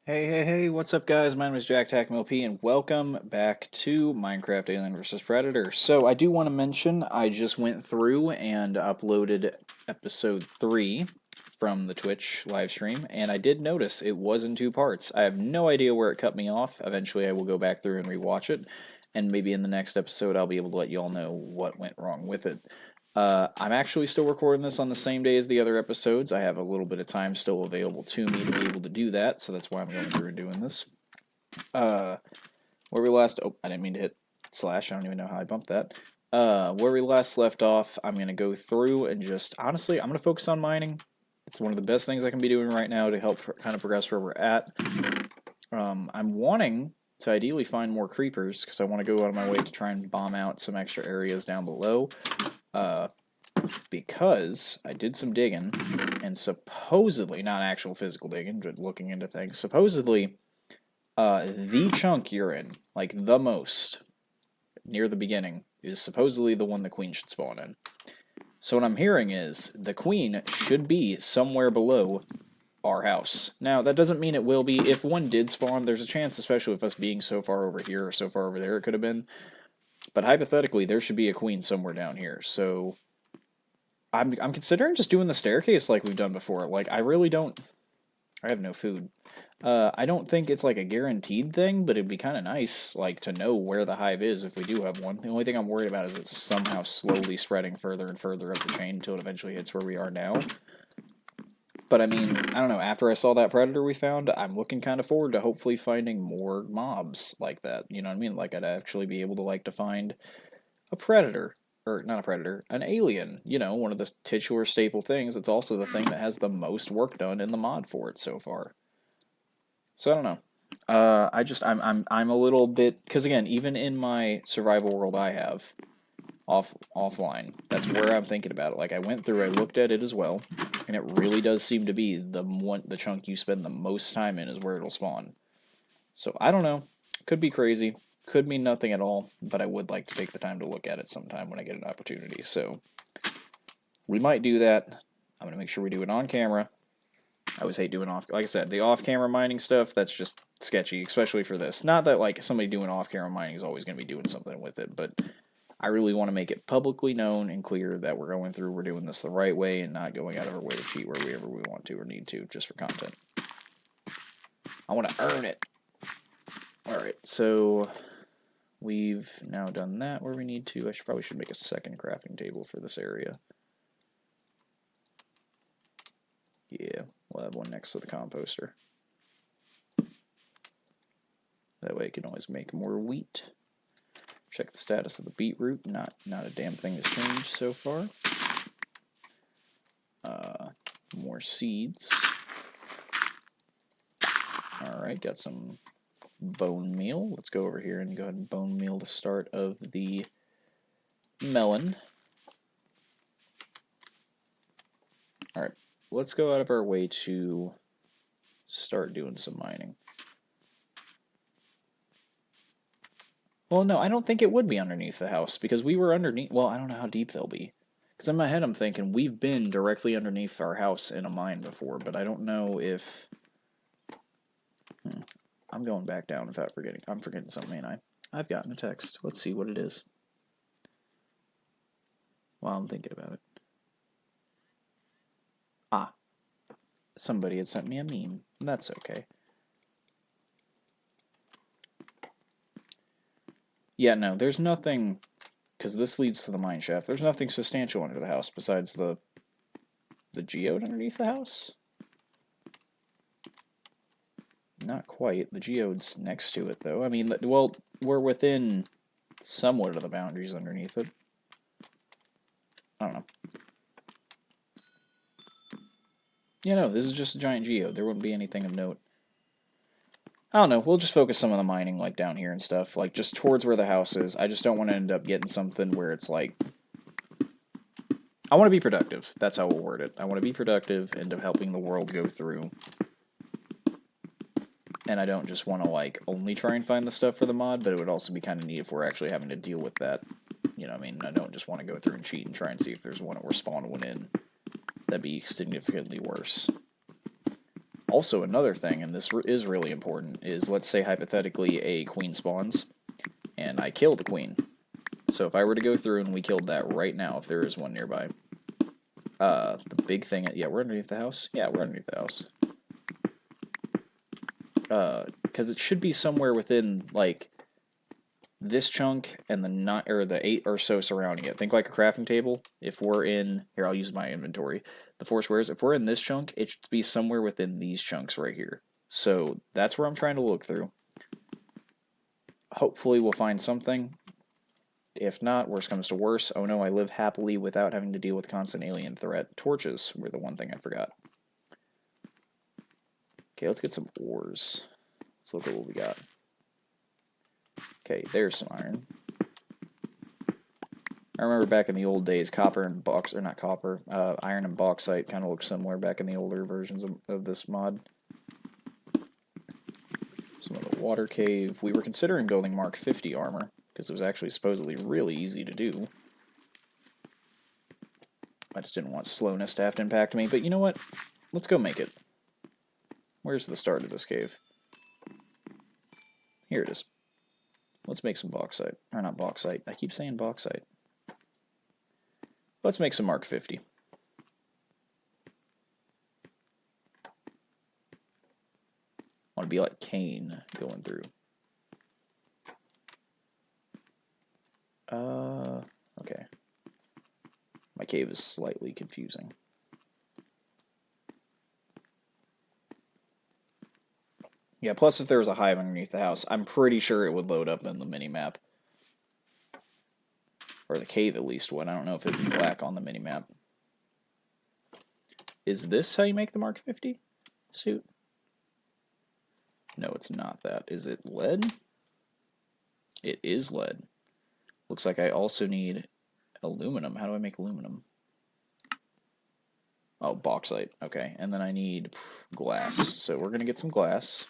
Hey, what's up, guys? My name is Jack TackMLP, and welcome back to Minecraft Alien vs. Predator. So, I do want to mention I just went through and uploaded episode 3 from the Twitch live stream, and I did notice it was in two parts. I have no idea where it cut me off. Eventually, I will go back through and rewatch it, and maybe in the next episode, I'll be able to let you all know what went wrong with it. I'm actually still recording this on the same day as the other episodes. I have a little bit of time still available to me to be able to do that, so that's why I'm going through and doing this. Uh, where we last... Oh, I didn't mean to hit slash. I don't even know how I bumped that. Where we last left off, I'm going to go through and just... Honestly, I'm going to focus on mining. It's one of the best things I can be doing right now to help kind of progress where we're at. I'm wanting to ideally find more creepers, because I want to go out of my way to try and bomb out some extra areas down below. Because I did some digging, and supposedly, not actual physical digging, but looking into things, supposedly, the chunk you're in, like the most, near the beginning, is supposedly the one the queen should spawn in. So what I'm hearing is, the queen should be somewhere below our house. Now, that doesn't mean it will be. If one did spawn, there's a chance, especially with us being so far over here or so far over there, it could have been. But hypothetically, there should be a queen somewhere down here, so... I'm considering just doing the staircase like we've done before. Like, I really don't... I have no food. I don't think it's like a guaranteed thing, but it'd be kind of nice, like, to know where the hive is if we do have one. The only thing I'm worried about is it's somehow slowly spreading further and further up the chain until it eventually hits where we are now. But I mean, I don't know, after I saw that predator we found, I'm looking kind of forward to hopefully finding more mobs like that. You know what I mean? Like, I'd actually be able to, like, to find a predator, or not a predator, an alien, you know, one of the titular staple things. It's also the thing that has the most work done in the mod for it so far. So I don't know. I'm a little bit, because again, even in my survival world I have offline, that's where I'm thinking about it. Like, I went through, I looked at it as well, and it really does seem to be the chunk you spend the most time in is where it'll spawn. So I don't know. Could be crazy. Could mean nothing at all, but I would like to take the time to look at it sometime when I get an opportunity. So we might do that. I'm going to make sure we do it on camera. I always hate doing off, like I said, the off-camera mining stuff, that's just sketchy, especially for this. Not that, like, somebody doing off-camera mining is always going to be doing something with it, but I really want to make it publicly known and clear that we're doing this the right way and not going out of our way to cheat wherever we want to or need to, just for content. I want to earn it. Alright, so we've now done that where we need to. I probably should make a second crafting table for this area. Yeah, we'll have one next to the composter. That way I can always make more wheat. Check the status of the beetroot. Not a damn thing has changed so far. More seeds. Alright, got some bone meal. Let's go over here and go ahead and bone meal the start of the melon. Alright, let's go out of our way to start doing some mining. Well, no, I don't think it would be underneath the house, because we were underneath... Well, I don't know how deep they'll be. Because in my head I'm thinking, we've been directly underneath our house in a mine before, but I don't know if... I'm going back down without forgetting. I'm forgetting something, ain't I? I've gotten a text. Let's see what it is. While I'm thinking about it. Ah. Somebody had sent me a meme. That's okay. Yeah, no, there's nothing... Because this leads to the mine shaft. There's nothing substantial under the house besides the geode underneath the house? Not quite. The geode's next to it, though. I mean, well, we're within somewhat of the boundaries underneath it. I don't know. Yeah, no, this is just a giant geode. There wouldn't be anything of note. I don't know. We'll just focus some of the mining, like, down here and stuff. Like, just towards where the house is. I just don't want to end up getting something where it's like... I want to be productive. That's how we'll word it. I want to be productive into helping the world go through. And I don't just want to, like, only try and find the stuff for the mod, but it would also be kind of neat if we're actually having to deal with that. You know what I mean? I don't just want to go through and cheat and try and see if there's one or spawn one in. That'd be significantly worse. Also, another thing, and this is really important, is let's say hypothetically a queen spawns, and I kill the queen. So if I were to go through and we killed that right now, if there is one nearby, the big thing, yeah, we're underneath the house? Yeah, we're underneath the house. Because it should be somewhere within, like, this chunk and the 8 or so surrounding it. Think like a crafting table. If we're in, here, I'll use my inventory, the 4 squares. If we're in this chunk, it should be somewhere within these chunks right here. So that's where I'm trying to look through. Hopefully we'll find something. If not, worst comes to worst, oh no, I live happily without having to deal with constant alien threat. Torches were the one thing I forgot. Okay, let's get some ores. Let's look at what we got. Okay, there's some iron. I remember back in the old days, copper and box, or not copper, iron and bauxite kind of looked similar back in the older versions of this mod. Some of the water cave. We were considering building Mark 50 armor, because it was actually supposedly really easy to do. I just didn't want slowness to have to impact me, but you know what? Let's go make it. Where's the start of this cave? Here it is. Let's make some bauxite. Or not bauxite. I keep saying bauxite. Let's make some Mark 50. I want to be like Cain going through. Okay. My cave is slightly confusing. Yeah, plus if there was a hive underneath the house, I'm pretty sure it would load up in the minimap. Or the cave at least would. I don't know if it'd be black on the minimap. Is this how you make the Mark 50 suit? No, it's not that. Is it lead? It is lead. Looks like I also need aluminum. How do I make aluminum? Oh, bauxite. Okay, and then I need glass. So we're going to get some glass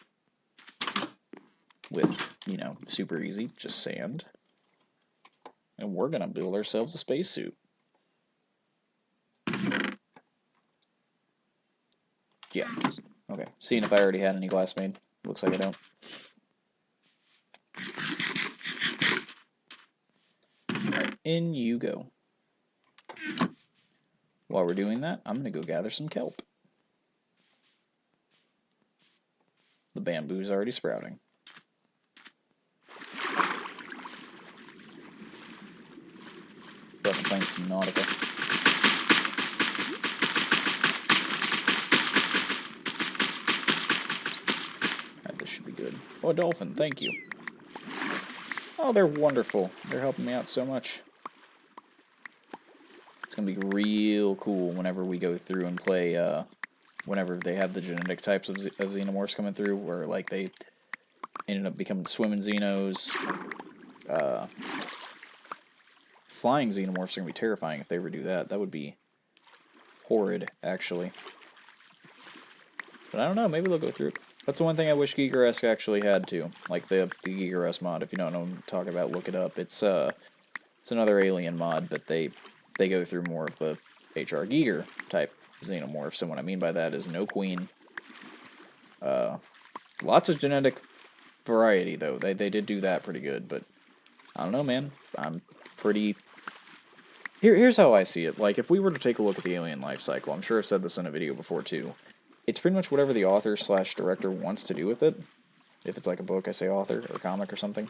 with, you know, super easy, just sand. And we're going to build ourselves a spacesuit. Yeah. Okay. Seeing if I already had any glass made. Looks like I don't. Alright, in you go. While we're doing that, I'm going to go gather some kelp. The bamboo's already sprouting. Definitely playing some Nautica. Alright, this should be good. Oh, a dolphin, thank you. Oh, they're wonderful. They're helping me out so much. It's going to be real cool whenever we go through and play, whenever they have the genetic types of xenomorphs coming through, where, like, they ended up becoming swimming xenos. Flying xenomorphs are going to be terrifying if they ever do that. That would be horrid, actually. But I don't know, maybe they'll go through it. That's the one thing I wish Giger-esque actually had, too. Like the Giger-esque mod, if you don't know what I'm talking about, look it up. It's another alien mod, but they go through more of the H.R. Giger type xenomorphs, and what I mean by that is no queen. Lots of genetic variety, though. They did do that pretty good, but I don't know, man. I'm pretty... Here's how I see it. Like, if we were to take a look at the alien life cycle, I'm sure I've said this in a video before, too. It's pretty much whatever the author/director wants to do with it. If it's like a book, I say author, or comic, or something.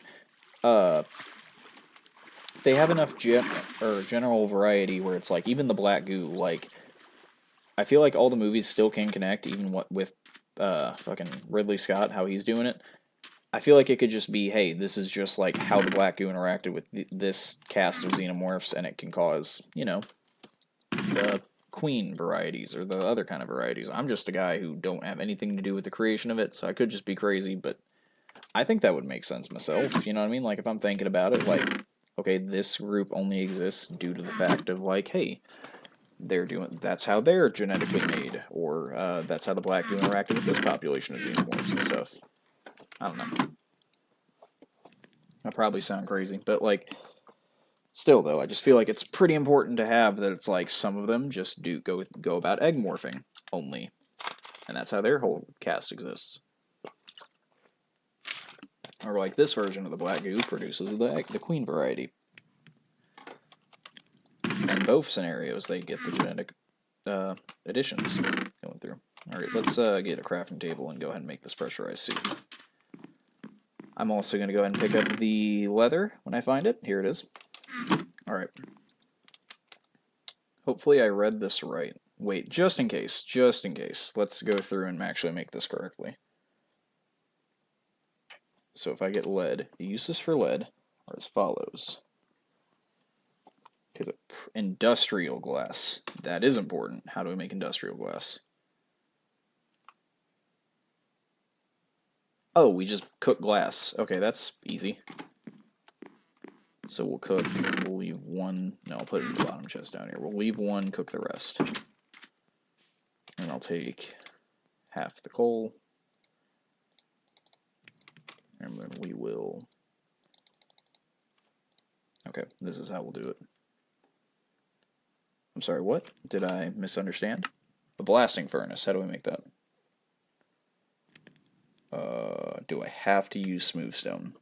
They have enough general variety where it's like, even the black goo, like, I feel like all the movies still can connect, even with fucking Ridley Scott, how he's doing it. I feel like it could just be, hey, this is just like how the black goo interacted with this cast of xenomorphs, and it can cause, you know, the queen varieties or the other kind of varieties. I'm just a guy who don't have anything to do with the creation of it, so I could just be crazy, but I think that would make sense myself, you know what I mean? Like, if I'm thinking about it, like, okay, this group only exists due to the fact of, like, hey, that's how they're genetically made, or that's how the black goo interacted with this population of xenomorphs and stuff. I don't know. I probably sound crazy, but, like, still, though, I just feel like it's pretty important to have that it's like some of them just do go about egg morphing only. And that's how their whole cast exists. Or like this version of the black goo produces the queen variety. In both scenarios, they get the genetic additions going through. Alright, let's get a crafting table and go ahead and make this pressurized suit. I'm also going to go ahead and pick up the leather when I find it. Here it is. Alright. Hopefully I read this right. Wait, just in case, let's go through and actually make this correctly. So if I get lead, the uses for lead are as follows. Because industrial glass, that is important. How do we make industrial glass? Oh, we just cook glass. Okay, that's easy. So we'll leave one, no, I'll put it in the bottom chest down here. We'll leave one, cook the rest. And I'll take half the coal. And then we will, okay, this is how we'll do it. I'm sorry, what? Did I misunderstand? A blasting furnace, how do we make that? Do I have to use smooth stone?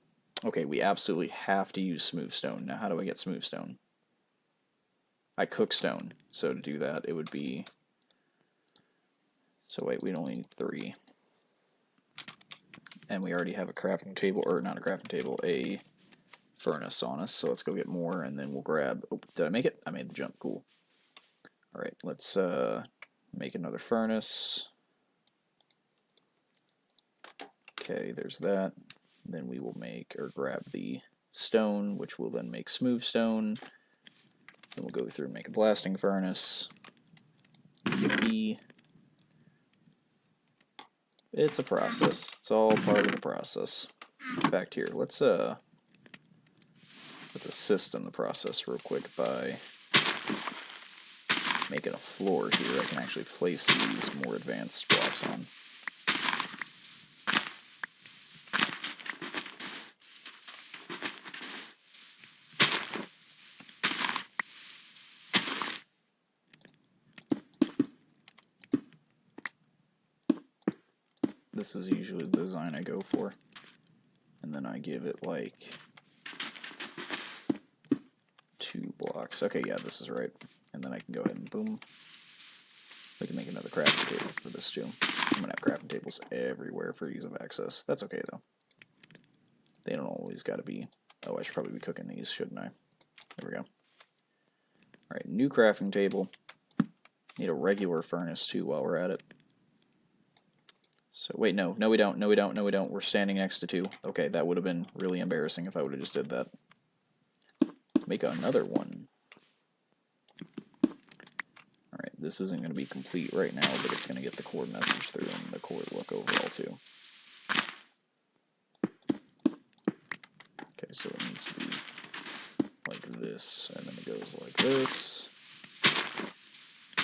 Okay, we absolutely have to use smooth stone. Now how do I get smooth stone? I cook stone, so to do that it would be, so wait, we'd only need 3. And we already have a crafting table, or not a crafting table, a furnace on us, so let's go get more, and then we'll grab, oh, did I make it? I made the jump, cool. Alright, let's make another furnace. Okay, there's that. Then we will make, or grab the stone, which will then make smooth stone. Then we'll go through and make a blasting furnace. Yippee. It's a process. It's all part of the process. In fact, here, let's assist in the process real quick by making a floor here. I can actually place these more advanced blocks on. This is usually the design I go for. And then I give it like 2 blocks. Okay, yeah, this is right. And then I can go ahead and boom. We can make another crafting table for this too. I'm gonna have crafting tables everywhere for ease of access. That's okay though. They don't always gotta be, oh, I should probably be cooking these, shouldn't I? There we go. Alright, new crafting table. Need a regular furnace too while we're at it. So, wait, no we don't, we're standing next to 2. Okay, that would have been really embarrassing if I would have just did that. Make another one. Alright, this isn't going to be complete right now, but it's going to get the core message through and the core look overall too. Okay, so it needs to be like this, and then it goes like this.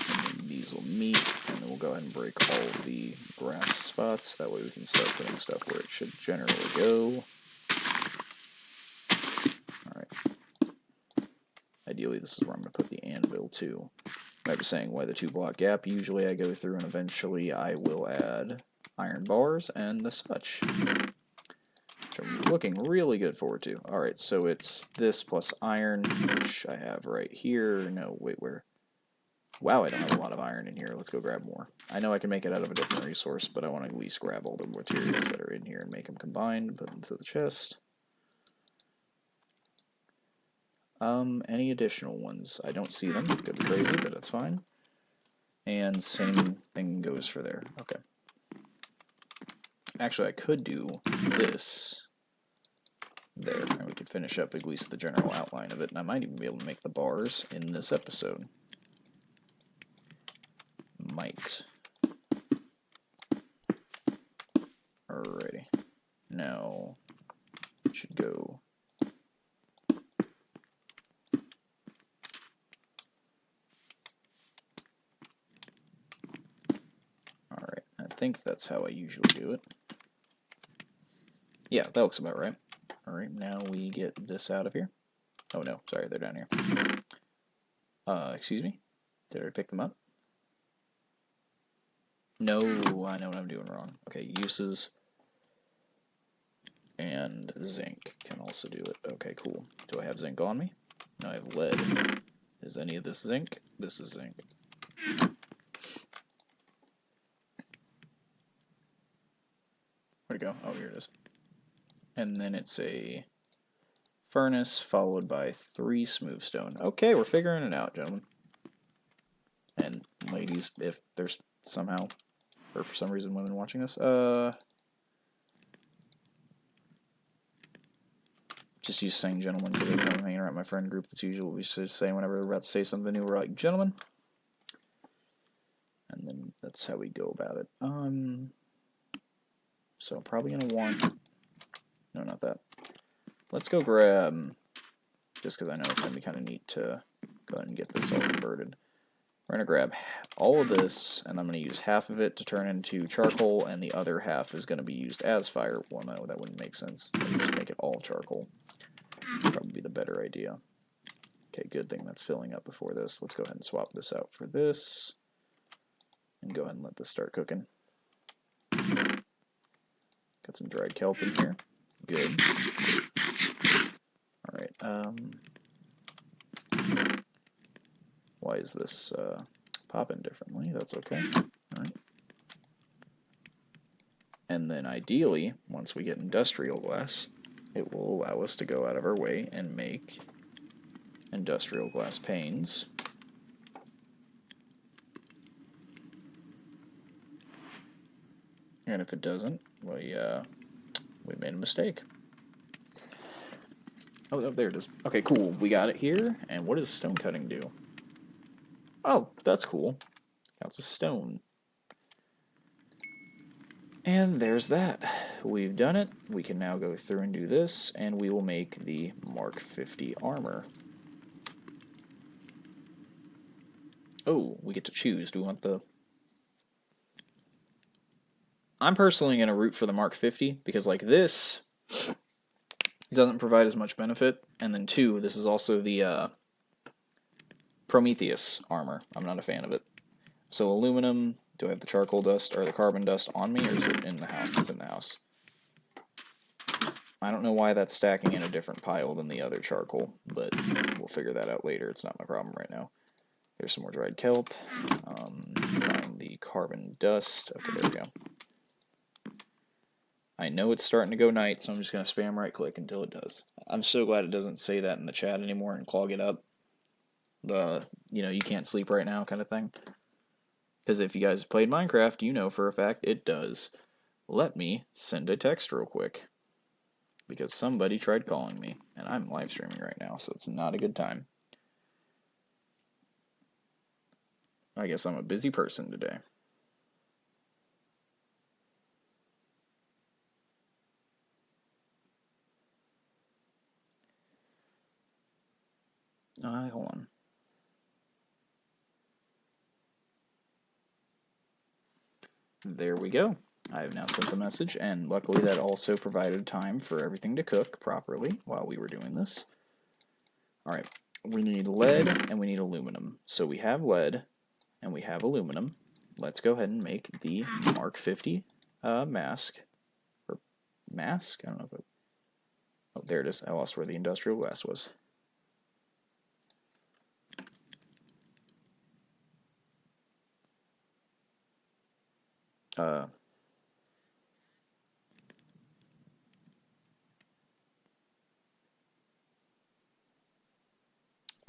And then these will meet, and then we'll go ahead and break all of the grass spots. That way we can start putting stuff where it should generally go. Alright. Ideally, this is where I'm going to put the anvil too. I was saying why the 2-block gap. Usually I go through and eventually I will add iron bars and the such. Which I'm looking really good forward to. Alright, so it's this plus iron, which I have right here. No, wait, where? Wow, I don't have a lot of iron in here. Let's go grab more. I know I can make it out of a different resource, but I want to at least grab all the materials that are in here and make them combined, put them into the chest. Any additional ones? I don't see them. Could be crazy, but that's fine. And same thing goes for there. Okay. Actually, I could do this there, and we could finish up at least the general outline of it, and I might even be able to make the bars in this episode. Might. Alrighty. Now, it should go... Alright, I think that's how I usually do it. Yeah, that looks about right. Alright, now we get this out of here. Oh no, sorry, they're down here. Excuse me? Did I pick them up? No, I know what I'm doing wrong. Okay, uses and zinc can also do it. Okay, cool. Do I have zinc on me? No, I have lead. Is any of this zinc? This is zinc. Where'd it go? Oh, here it is. And then it's a furnace followed by 3 smooth stone. Okay, we're figuring it out, gentlemen. And ladies, if there's somehow, or for some reason, women watching this, just use saying gentlemen because I'm hanging around my friend group. That's usually what we should say whenever we're about to say something new. We're like, gentlemen. And then that's how we go about it. So I'm probably going to want, no, not that. Let's go grab, just because I know it's going to be kind of neat to go ahead and get this all converted. We're going to grab all of this, and I'm going to use half of it to turn into charcoal, and the other half is going to be used as fire. Well, no, that wouldn't make sense. Just make it all charcoal. Probably be the better idea. Okay, good thing that's filling up before this. Let's go ahead and swap this out for this, and go ahead and let this start cooking. Got some dried kelp in here. Good. Alright, why is this popping differently? That's okay. Alright. And then ideally, once we get industrial glass, it will allow us to go out of our way and make industrial glass panes. And if it doesn't, we made a mistake. Oh, there it is. Okay, cool. We got it here. And what does stone cutting do? Oh, that's cool. Counts as stone. And there's that. We've done it. We can now go through and do this, and we will make the Mark 50 armor. Oh, we get to choose. Do we want the... I'm personally going to root for the Mark 50, because like this doesn't provide as much benefit, and then 2, this is also the Prometheus armor. I'm not a fan of it. So aluminum, do I have the charcoal dust or the carbon dust on me, or is it in the house? It's in the house. I don't know why that's stacking in a different pile than the other charcoal, but we'll figure that out later. It's not my problem right now. There's some more dried kelp. Find the carbon dust. Okay, there we go. I know it's starting to go night, so I'm just going to spam right click until it does. I'm so glad it doesn't say that in the chat anymore and clog it up. The, you can't sleep right now kind of thing. Because if you guys played Minecraft, you know for a fact it does. Let me send a text real quick. Because somebody tried calling me, and I'm live streaming right now, so it's not a good time. I guess I'm a busy person today. Hold on. There we go. I have now sent the message, and luckily that also provided time for everything to cook properly while we were doing this. Alright, we need lead and we need aluminum. So we have lead and we have aluminum. Let's go ahead and make the Mark 50 mask. Or mask? I don't know if it... Oh, there it is. I lost where the industrial glass was.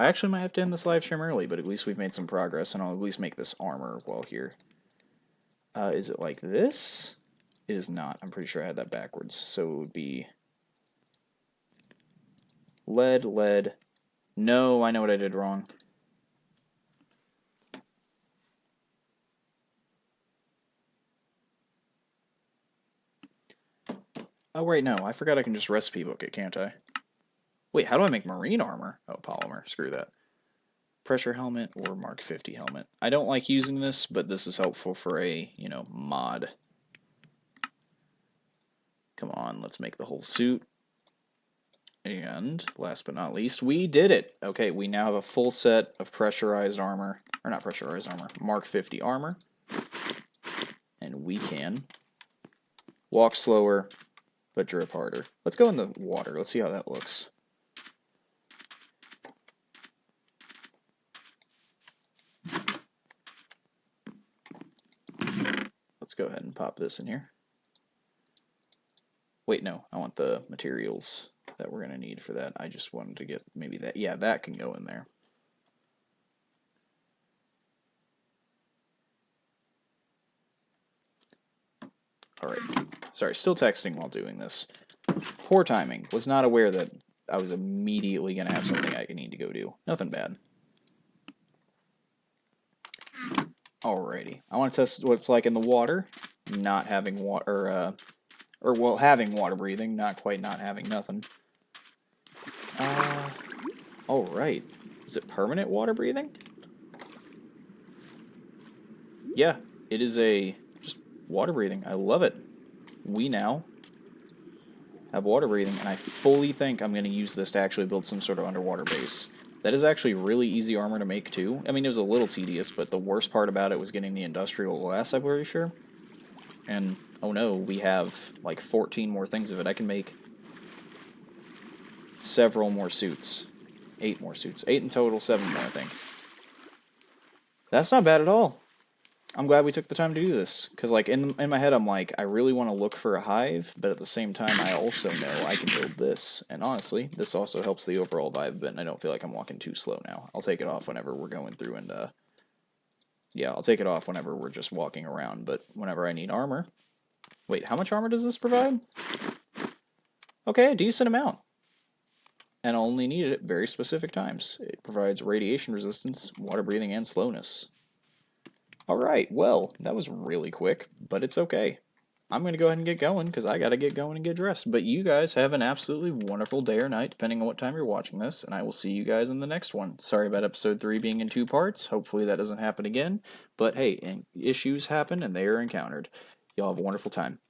I actually might have to end this live stream early, but at least we've made some progress, and I'll at least make this armor while here. Is it like this? It is not. I'm pretty sure I had that backwards. So it would be lead, lead. No, I know what I did wrong. Oh, wait, no. I forgot I can just recipe book it, can't I? Wait, how do I make marine armor? Oh, polymer. Screw that. Pressure helmet or Mark 50 helmet. I don't like using this, but this is helpful for a, mod. Come on, let's make the whole suit. And last but not least, we did it. Okay, we now have a full set of pressurized armor. Or not pressurized armor. Mark 50 armor. and we can walk slower, but drip harder. Let's go in the water. Let's see how that looks. Let's go ahead and pop this in here. Wait, no, I want the materials that we're going to need for that. I just wanted to get maybe that. Yeah, that can go in there. Alright, sorry, still texting while doing this. Poor timing. Was not aware that I was immediately going to have something I need to go do. Nothing bad. Alrighty, I want to test what it's like in the water. Not having water, or well, having water breathing, not quite not having nothing. Alright. Is it permanent water breathing? Yeah, it is a just water breathing. I love it. We now have water breathing, and I fully think I'm going to use this to actually build some sort of underwater base. That is actually really easy armor to make too. I mean, it was a little tedious, but the worst part about it was getting the industrial glass, I'm pretty sure. And, oh no, we have like 14 more things of it. I can make several more suits. 8 more suits. 8 in total, 7 more, I think. That's not bad at all. I'm glad we took the time to do this, because like in my head I'm like, I really want to look for a hive, but at the same time I also know I can build this, and honestly, this also helps the overall vibe a bit, and I don't feel like I'm walking too slow now. I'll take it off whenever we're going through, and yeah, I'll take it off whenever we're just walking around, but whenever I need armor... Wait, how much armor does this provide? Okay, a decent amount. And I'll only need it at very specific times. It provides radiation resistance, water breathing, and slowness. Alright, well, that was really quick, but it's okay. I'm going to go ahead and get going, because I got to get going and get dressed. But you guys have an absolutely wonderful day or night, depending on what time you're watching this, and I will see you guys in the next one. Sorry about episode 3 being in 2 parts. Hopefully that doesn't happen again. But hey, issues happen, and they are encountered. Y'all have a wonderful time.